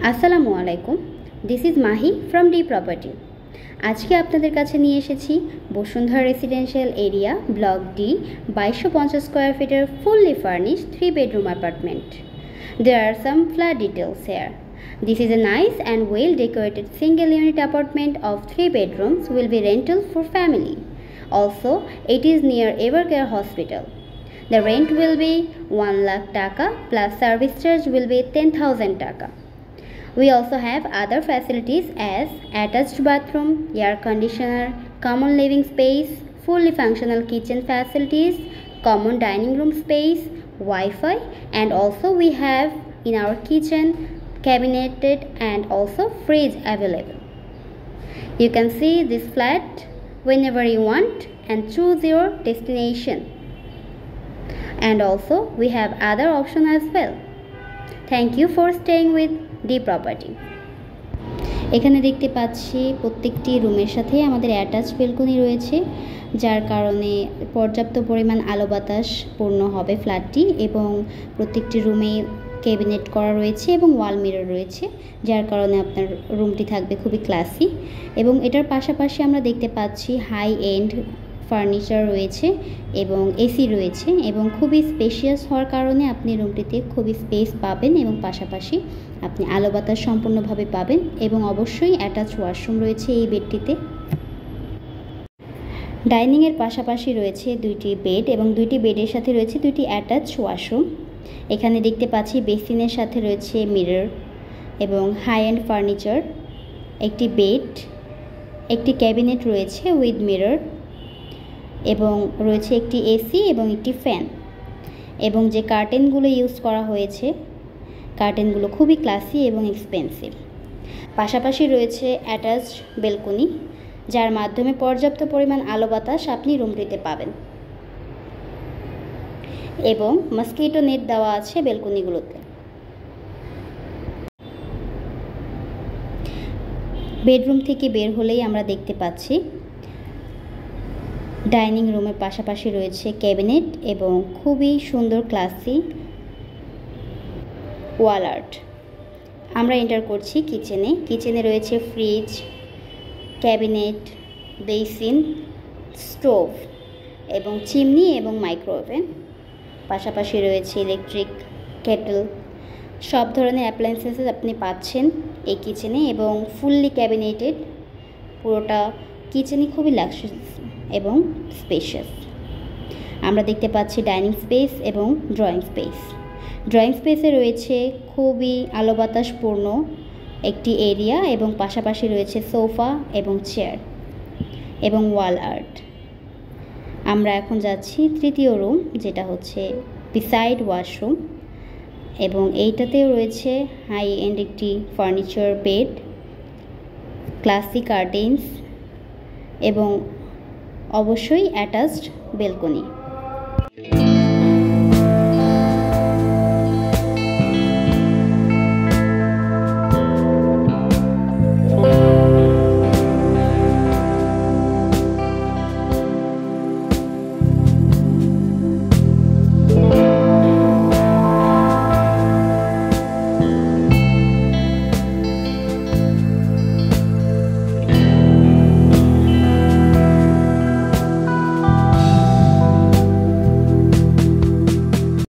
আসসালামু আলাইকুম, this is Mahi from D property. আজকে আপনাদের কাছে নিয়ে এসেছি Bashundhara residential area block D 2250 square ফিটের fully furnished 3 bedroom apartment. There are some flat details here. This is a nice and well decorated single unit apartment of 3 bedrooms will be rental for family. Also, it is near Evercare Hospital. The rent will be 1 lakh taka plus service charge will be 10,000 taka. We also have other facilities as attached bathroom, air conditioner, common living space, fully functional kitchen facilities, common dining room space, Wi-Fi, and also we have in our kitchen cabineted and also fridge available. You can see this flat whenever you want and choose your destination. And also we have other option as well. Thank you for staying with D property. এখানে দেখতে পাচ্ছি প্রত্যেকটি রুমের সাথে আমাদের attach balcony রয়েছে, যার কারণে পর্যাপ্ত পরিমাণ আলো বাতাস পূর্ণ হবে ফ্ল্যাটটি, এবং প্রত্যেকটি রুমে ক্যাবিনেট করা রয়েছে এবং ওয়াল মিরর রয়েছে, যার কারণে আপনার রুমটি থাকবে খুবই ক্লাসি। এবং এটার পাশাপাশি আমরা দেখতে পাচ্ছি হাই এন্ড ফার্নিচার রয়েছে এবং এসি রয়েছে, এবং খুবই স্পেশিয়াস হওয়ার কারণে আপনি রুমটিতে খুবই স্পেস পাবেন এবং পাশাপাশি আপনি আলো বাতাস সম্পূর্ণভাবে পাবেন। এবং অবশ্যই অ্যাটাচ ওয়াশরুম রয়েছে এই বেডটিতে। ডাইনিংয়ের পাশাপাশি রয়েছে 2টি বেড এবং 2টি বেডের সাথে রয়েছে 2টি অ্যাটাচ ওয়াশরুম। এখানে দেখতে পাচ্ছি বেসিনের সাথে রয়েছে মিরর এবং হাই এন্ড ফার্নিচার, একটি বেড, একটি ক্যাবিনেট রয়েছে উইথ মিরর, এবং রয়েছে একটি এসি এবং একটি ফ্যান। এবং যে কার্টেনগুলো ইউজ করা হয়েছে, কার্টেনগুলো খুবই ক্লাসি এবং এক্সপেন্সিভ। পাশাপাশি রয়েছে অ্যাটাচড বেলকনি, যার মাধ্যমে পর্যাপ্ত পরিমাণ আলো বাতাস আপনি রুমটিতে পাবেন, এবং মসকিটো নেট দেওয়া আছে বেলকনিগুলোতে। বেডরুম থেকে বের হলেই আমরা দেখতে পাচ্ছি ডাইনিং রুমের পাশাপাশি রয়েছে ক্যাবিনেট এবং খুবই সুন্দর ক্লাসি ওয়াল আর্ট। আমরা এন্টার করছি কিচেনে। কিচেনে রয়েছে ফ্রিজ, ক্যাবিনেট, বেসিন, স্টোভ এবং চিমনি এবং মাইক্রো ওভেন। পাশাপাশি রয়েছে ইলেকট্রিক কেটল। সব ধরনের অ্যাপ্লায়েন্সেস আপনি পাচ্ছেন এই কিচেনে, এবং ফুললি ক্যাবিনেটেড পুরোটা কিচেনই খুবই লাক্সারিয়াস এবং স্পেশিয়াস। আমরা দেখতে পাচ্ছি ডাইনিং স্পেস এবং ড্রয়িং স্পেস। ড্রয়িং স্পেসে রয়েছে খুবই আলো বাতাসপূর্ণ একটি এরিয়া, এবং পাশাপাশি রয়েছে সোফা এবং চেয়ার এবং ওয়াল আর্ট। আমরা এখন যাচ্ছি 3য় রুম, যেটা হচ্ছে বিসাইড ওয়াশরুম, এবং এইটাতেও রয়েছে হাই এন্ড একটি ফার্নিচার বেড, ক্লাসিক কার্টেন্স এবং অবশ্যই অ্যাটাচড বেলকনি।